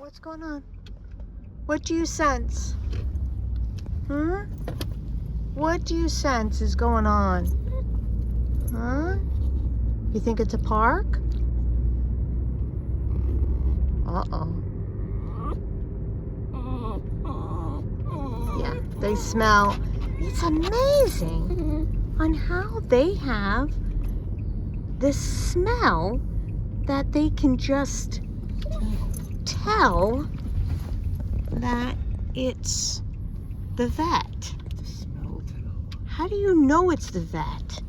What's going on? What do you sense? Huh? What do you sense is going on? Huh? You think it's a park? Uh-oh. Yeah, they smell. It's amazing on how they have this smell that they can just tell that it's the vet. How do you know it's the vet?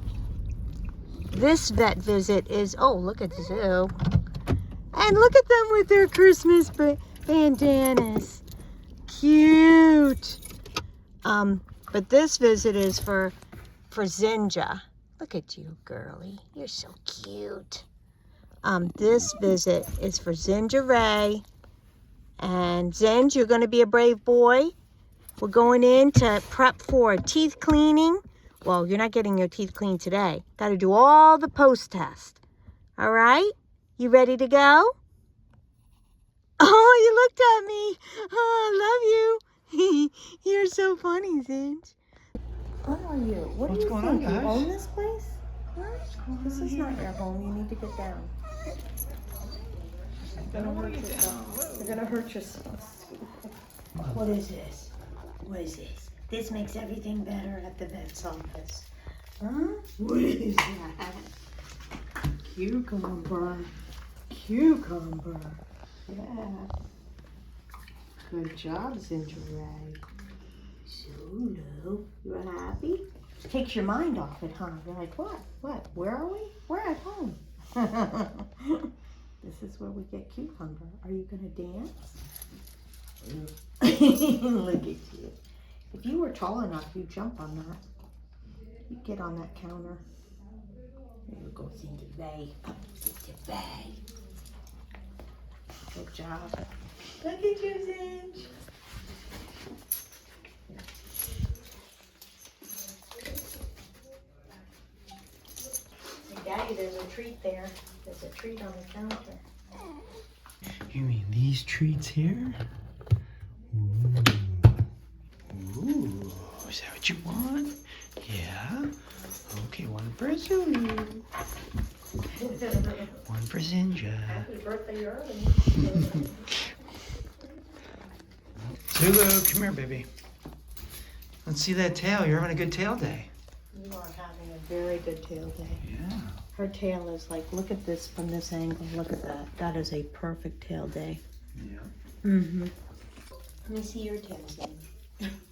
This vet visit is, oh, look at the zoo. And look at them with their Christmas bandanas. Cute. But this visit is for Zinga. Look at you, girly. You're so cute. This visit is for Zinga Ray. And Zinj, you're going to be a brave boy. We're going in to prep for teeth cleaning. Well, you're not getting your teeth cleaned today. Got to do all the post-test. All right? You ready to go? Oh, you looked at me. Oh, I love you. You're so funny, Zinj. What are you? What's going on, guys? You own this place? Huh? This is not your home. You need to get down. You're gonna hurt yourself. You're gonna hurt yourself. What is this? What is this? This makes everything better at the vet's office. Huh? What is that? Cucumber. Cucumber. Yeah. Good job, Zinga Ray. Zulu, you're happy? Takes your mind off it, huh? You're like, what? What? Where are we? We're at home. This is where we get cucumber. Are you gonna dance? Look at you. If you were tall enough, you'd jump on that. You'd get on that counter. There you go, Zinga Ray. Zinga Ray. Good job. Look at you, Zinj. Daddy, there's a treat there. There's a treat on the counter. You mean these treats here? Ooh, is that what you want? Yeah. Okay, one for Zulu. One for Zinga. Happy birthday early. Zulu, come here, baby. Let's see that tail. You're having a good tail day. You are having a very good tail day. Yeah. Her tail is like, look at this from this angle. Look at that. That is a perfect tail day. Yeah. Mm-hmm. Let me see your tail, Zinj.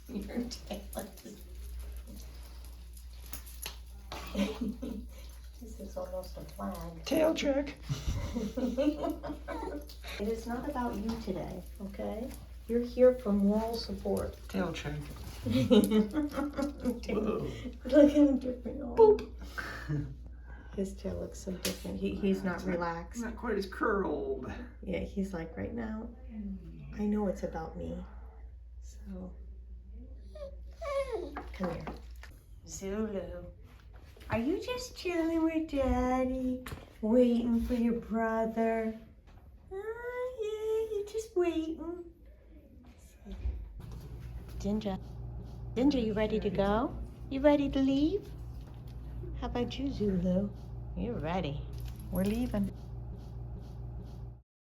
Your tail is... This is almost a flag. Tail trick. It is not about you today, okay? You're here for moral support. Tail trick. Whoa. Look how different. Oh. Boop. His tail looks so different. He's not relaxed. Not quite as curled. Yeah, he's like, right now, I know it's about me. So, come here. Zulu, are you just chilling with Daddy? Waiting for your brother? Oh, yeah, you're just waiting. Zinga. Zinga, you ready to go? You ready to leave? How about you, Zulu? You're ready. We're leaving.